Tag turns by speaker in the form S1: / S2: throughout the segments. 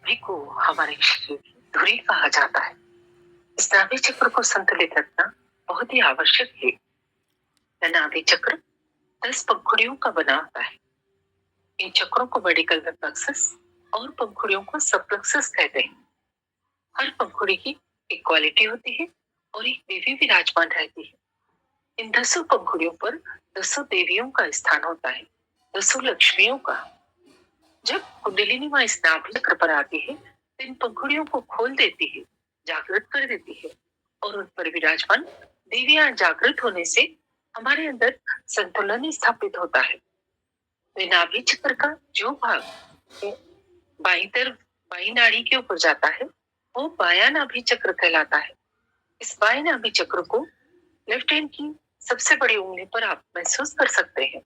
S1: नाभि को हमारे शरीर की धुरी कहा जाता है। इस नाभि चक्र को संतुलित रखना बहुत ही आवश्यक है। यह नाभि चक्र 10 पंखुड़ियों का बना होता है। इन चक्रों को मेडिकल में प्लेक्सस और पंखुड़ियों को सब प्लेक्सस कहते हैं। हर पंखुड़ी की एक क्वालिटी होती है और एक देवी विराजमान रहती है। इन 10 पंखुड़ियों पर 10 देवियों का स्थान होता है, 10 लक्ष्मियों का। जब कुंडलिनी मां इस नाभि चक्र पर आती है तो इन पंखुड़ियों को खोल देती है, जागृत कर देती है और उन पर विराजमान देवियां जागृत होने से हमारे अंदर संतुलन स्थापित होता है। तो नाभि चक्र का जो भाग बाई नाड़ी के ऊपर जाता है वो बायां नाभि चक्र कहलाता है। इस बाएं नाभि चक्र को लेफ्ट हैंड की सबसे बड़ी उंगली पर आप महसूस कर सकते हैं।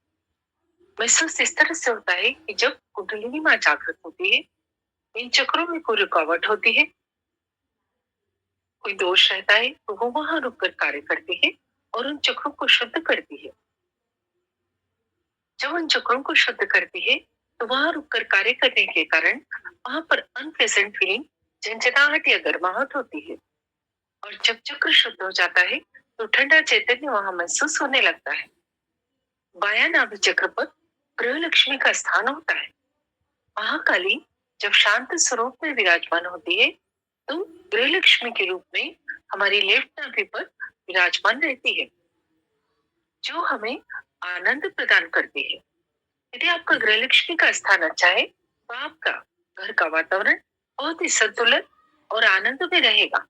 S1: महसूस इस तरह से होता है कि जब कुंडलिनी मां जागृत होती है, इन चक्रों में कोई रुकावट होती है, कोई दोष रहता है तो वो वहां रुककर कार्य करती है और उन चक्रों को शुद्ध करती है। जब उन चक्रों को शुद्ध करती है तो वहां रुककर कार्य करने के कारण वहां पर अनप्लेजेंट फीलिंग, झंझनाहट या गर्माहट होती है। और जब चक्र शुद्ध हो जाता है तो ठंडा चैतन्य वहां महसूस होने लगता है। बायां नाभि चक्र पर गृह लक्ष्मी का स्थान होता है। महाकाली जब शांत स्वरूप में विराजमान होती है तो गृह लक्ष्मी के रूप में हमारी लेफ्ट नाभि पर विराजमान रहती है, जो हमें आनंद प्रदान करती है। यदि आपका गृह लक्ष्मी का स्थान अच्छा है तो आपका घर का वातावरण बहुत ही संतुलन और आनंद में रहेगा।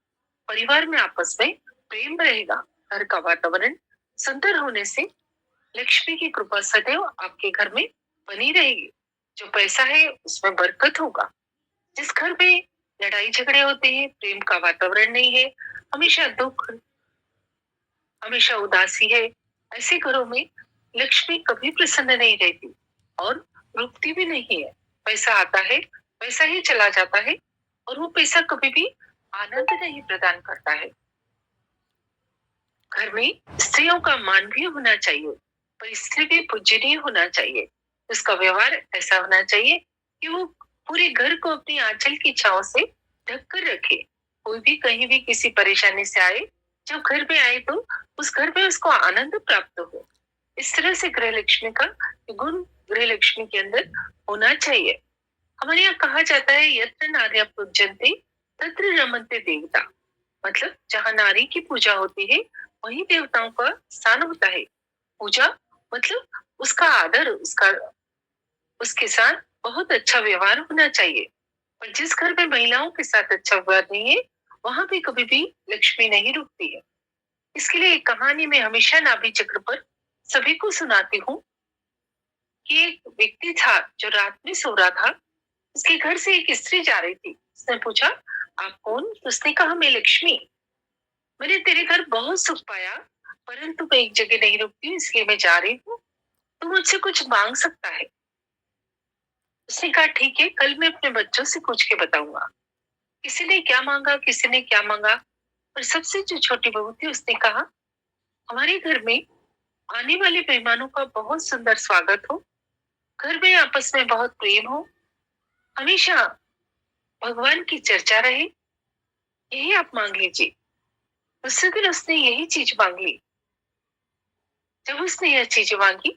S1: परिवार में आपस में प्रेम रहेगा। घर का वातावरण सुंदर होने से लक्ष्मी की कृपा सदैव आपके घर में बनी रहेगी। जो पैसा है उसमें बरकत होगा। जिस घर में लड़ाई झगड़े होते हैं, प्रेम का वातावरण नहीं है, हमेशा दुख, हमेशा उदासी है, ऐसे घरों में लक्ष्मी कभी प्रसन्न नहीं रहती और रुकती भी नहीं है। पैसा आता है, पैसा ही चला जाता है और वो पैसा कभी भी आनंद नहीं प्रदान करता है। घर में स्त्रियों का मान भी होना चाहिए, पर स्त्री भी पूजनीय होना चाहिए। उसका व्यवहार ऐसा होना चाहिए कि वो पूरे घर को अपनी आंचल की छांव से ढक कर रखे। कोई भी कहीं भी किसी परेशानी से आए, जब घर में आए तो उस घर में उसको आनंद प्राप्त हो। इस तरह से गृह लक्ष्मी का गुण गृह लक्ष्मी के अंदर होना चाहिए। हमारे यहाँ कहा जाता है यत्र नार्यः पूज्यन्ते तत्र रमन्ते देवता। मतलब जहाँ नारी की पूजा होती है वही देवताओं का स्थान होता है। पूजा मतलब उसका आदर, उसके साथ बहुत अच्छा व्यवहार होना चाहिए। पर जिस घर में महिलाओं के साथ अच्छा व्यवहार नहीं है वहां भी कभी भी लक्ष्मी नहीं रुकती है। इसके लिए एक कहानी में हमेशा नाभि चक्र पर सभी को सुनाती हूँ कि एक व्यक्ति था जो रात में सो रहा था। उसके घर से एक स्त्री जा रही थी। उसने पूछा, आप कौन? उसने कहा, मैं लक्ष्मी। मैंने तेरे घर बहुत सुख पाया, परंतु मैं एक जगह नहीं रुकती हूँ, इसलिए मैं जा रही हूँ। तू मुझसे कुछ मांग सकता है? उसने कहा, ठीक है, कल मैं अपने बच्चों से पूछ के बताऊंगा किसी ने क्या मांगा, किसी ने क्या मांगा। और सबसे जो छोटी बहू थी उसने कहा, हमारे घर में आने वाले मेहमानों का बहुत सुंदर स्वागत हो, घर में आपस में बहुत प्रेम हो, हमेशा भगवान की चर्चा रहे, यही आप मांग लीजिए। दूसरे दिन उसने यही चीज मांग ली। जब उसने यह चीज मांगी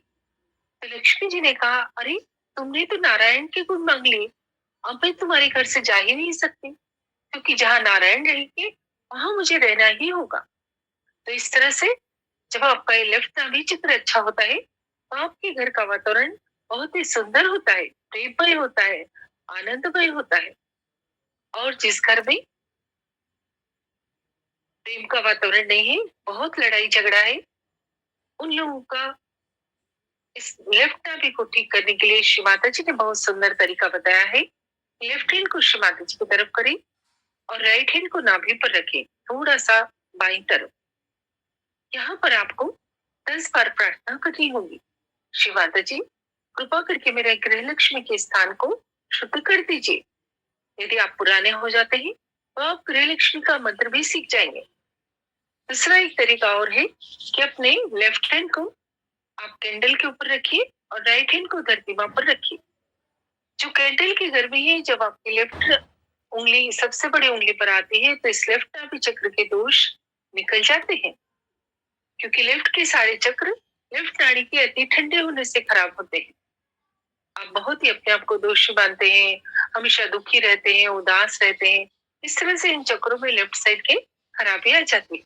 S1: तो लक्ष्मी जी ने कहा, अरे तुमने तो नारायण के गुण मांग लिए, अब मैं तुम्हारे घर से जा ही नहीं सकती, क्योंकि जहाँ नारायण रहेंगे वहां मुझे रहना ही होगा। तो इस तरह से जब आपका ये लेफ्ट नाभि चक्र अच्छा होता है तो आपके घर का वातावरण बहुत ही सुंदर होता है, प्रेममय होता है, आनंदमय होता है। और जिस घर में प्रेम का वातावरण नहीं है, बहुत लड़ाई झगड़ा है, उन लोगों का इस लेफ्ट नाभि को ठीक करने के लिए श्री माता जी ने बहुत सुंदर तरीका बताया है। लेफ्ट हैंड को श्री माता जी की तरफ करें और राइट हैंड को नाभि पर रखें, थोड़ा सा बाईं तरफ। यहाँ पर आपको 10 बार प्रार्थना करनी होगी। श्री माता जी, कृपा करके मेरे गृह लक्ष्मी के स्थान को शुद्ध कर दीजिए। यदि आप पुराने हो जाते हैं तो आप गृह लक्ष्मी का मंत्र भी सीख जाएंगे। दूसरा एक तरीका और है कि अपने लेफ्ट हैंड को आप कैंडल के ऊपर रखिए और राइट हैंड को धरती मां पर रखिए। जो कैंडल की गर्मी है जब आपकी लेफ्ट उंगली सबसे बड़ी उंगली पर आती है तो इस लेफ्ट नाभि चक्र के दोष निकल जाते हैं, क्योंकि लेफ्ट के सारे चक्र लेफ्ट नाड़ी के अति ठंडे होने से खराब होते हैं। आप बहुत ही अपने आप को दोषी मानते हैं, हमेशा दुखी रहते हैं, उदास रहते हैं, इस तरह से इन चक्रों में लेफ्ट साइड के खराबी आ जाती है।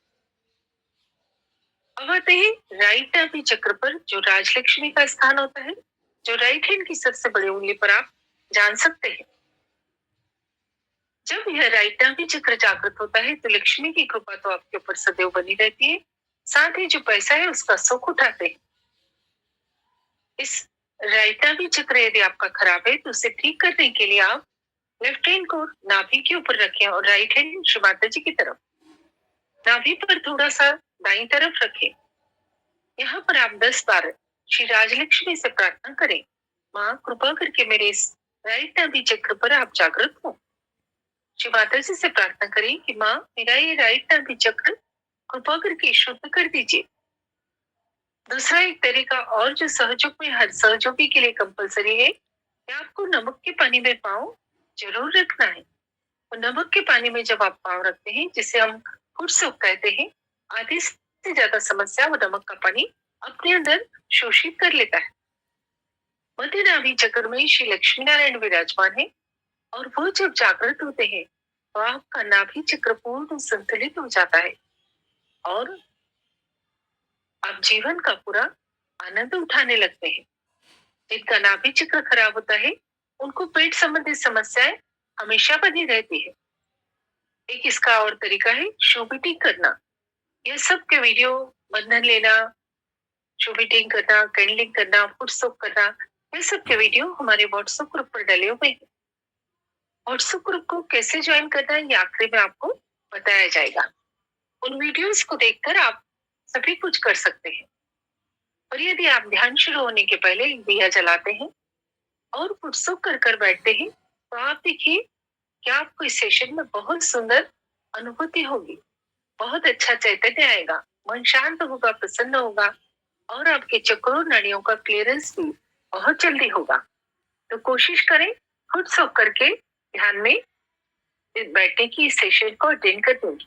S1: अब आते हैं राइट नाभि चक्र पर, जो राजलक्ष्मी का स्थान होता है, जो राइट हैंड की सबसे बड़ी उंगली पर आप जान सकते हैं। जब यह राइट नाभि चक्र जागृत होता है तो लक्ष्मी की कृपा तो आपके ऊपर सदैव बनी रहती है, साथ ही जो पैसा है उसका सुख उठाते हैं। इस राइट नाभि चक्र यदि आपका खराब है तो उसे ठीक करने के लिए आप लेफ्ट हैंड को नाभि के ऊपर रखें और राइट हैंड श्री माता जी की तरफ नाभि पर थोड़ा सा दाईं तरफ रखें। यहाँ पर आप 10 बार श्री राजलक्ष्मी से प्रार्थना करें, माँ कृपा करके मेरे इस राइट नाभि चक्र पर आप जागृत हो। श्री माता जी से प्रार्थना करें कि माँ मेरा ये राइट नाभि चक्र कृपा करके शुद्ध कर दीजिए। दूसरा एक तरीका और जो सहयोग में हर सहयोगी के लिए कंपलसरी है कि आपको नमक के पानी में पाँव जरूर रखना है। और नमक के पानी में जब आप पाँव रखते हैं, जिसे हम फुट सोक कहते हैं, आधे से ज्यादा समस्या वो नमक का पानी अपने अंदर शोषित कर लेता है। मध्य नाभि चक्र में श्री लक्ष्मी नारायण विराजमान है और वो जब जागृत होते हैं तो आपका नाभि चक्र पूर्ण संतुलित हो जाता है और आप जीवन का पूरा आनंद उठाने लगते हैं। जिनका नाभि चक्र खराब होता है उनको पेट संबंधी समस्याएं हमेशा बनी रहती है। एक इसका और तरीका है शोबिटिंग करना। यह सब के वीडियो, बंधन लेना, शोबिटिंग करना, कैंडलिंग करना, फुट सोक करना, ये सब के वीडियो हमारे व्हाट्सएप ग्रुप पर डले हुए हैं। व्हाट्सएप ग्रुप को कैसे ज्वाइन करना है ये आखिरी में आपको बताया जाएगा। उन वीडियोस को देखकर आप सभी कुछ कर सकते हैं। और यदि आप ध्यान शुरू होने के पहले एक दिया जलाते हैं और फुट कर बैठते हैं तो आप देखिए कि आपको इस सेशन में बहुत सुंदर अनुभूति होगी, बहुत अच्छा चैतन्य आएगा, मन शांत होगा, प्रसन्न होगा और आपके चक्रों नाड़ियों का क्लियरेंस भी बहुत जल्दी होगा। तो कोशिश करें फुट करके ध्यान में बैठने की इस सेशन को अटेंड करने की।